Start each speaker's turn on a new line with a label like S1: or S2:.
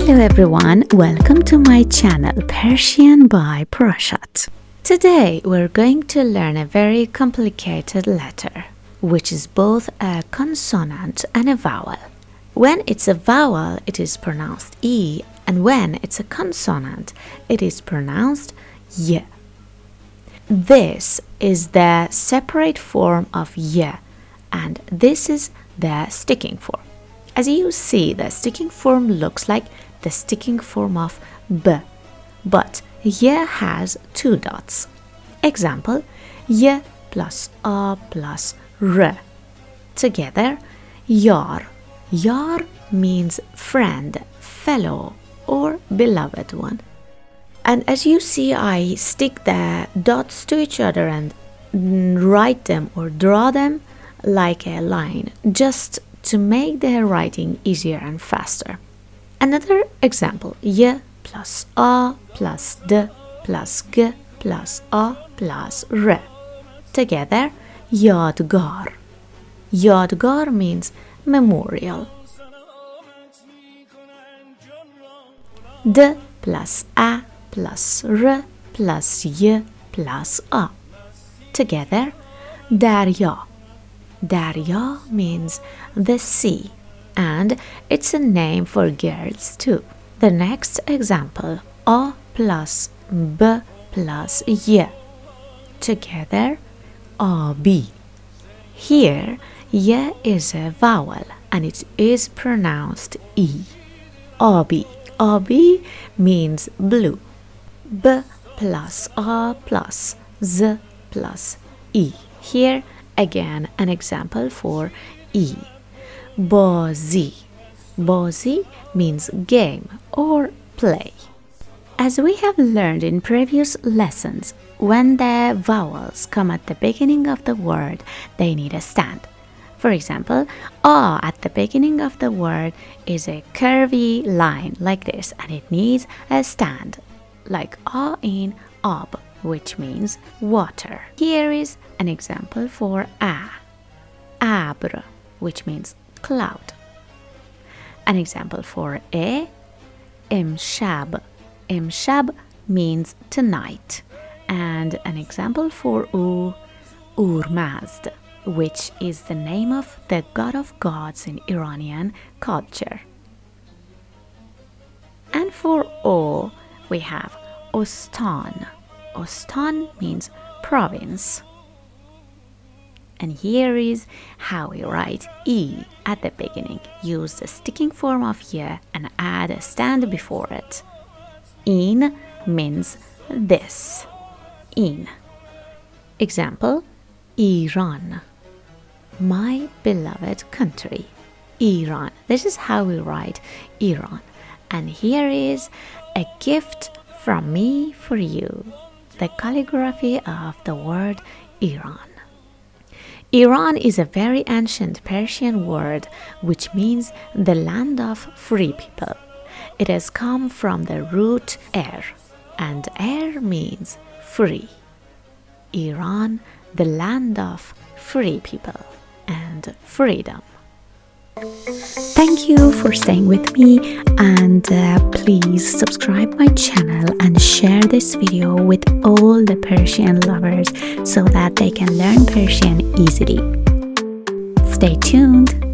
S1: Hello everyone, welcome to my channel Persian by Proshat. Today we're going to learn a very complicated letter, which is both a consonant and a vowel. When it's a vowel, it is pronounced E, and when it's a consonant, it is pronounced Y. This is the separate form of Y, and this is the sticking form. As you see, the sticking form looks like the sticking form of B, but Y has two dots. Example, Y plus A plus R. Together, yar. Yar means friend, fellow, or beloved one. And as you see, I stick the dots to each other and write them or draw them like a line, just to make the writing easier and faster. Another example, Y plus A plus D plus G plus A plus R. Together, yadgar. Yadgar means memorial. D plus A plus R plus Y plus A. Together, darya. Darya means the sea, and it's a name for girls too. The next example, A plus B plus Y. Together, AB. Here, Y is a vowel and it is pronounced E. AB. AB means blue. B plus A plus Z plus E. Here, again, an example for E. Bazi. Bazi means game or play. As we have learned in previous lessons, when the vowels come at the beginning of the word, they need a stand. For example, A at the beginning of the word is a curvy line like this, and it needs a stand, like A in ab, which means water. Here is an example for A. Abr, which means cloud. An example for E. Imshab. Imshab means tonight. And an example for U. Urmazd, which is the name of the god of gods in Iranian culture. And for O, we have Ostan. Ostan means province. And here is how we write E at the beginning. Use the sticking form of Y and add a stand before it. In means this. In. Example, Iran. My beloved country. Iran. This is how we write Iran. And here is a gift from me for you. The calligraphy of the word Iran. Iran is a very ancient Persian word which means the land of free people. It has come from the root er, and er means free. Iran, the land of free people and freedom. Thank you for staying with me, and please subscribe my channel and share this video with all the Persian lovers so that they can learn Persian easily. Stay tuned.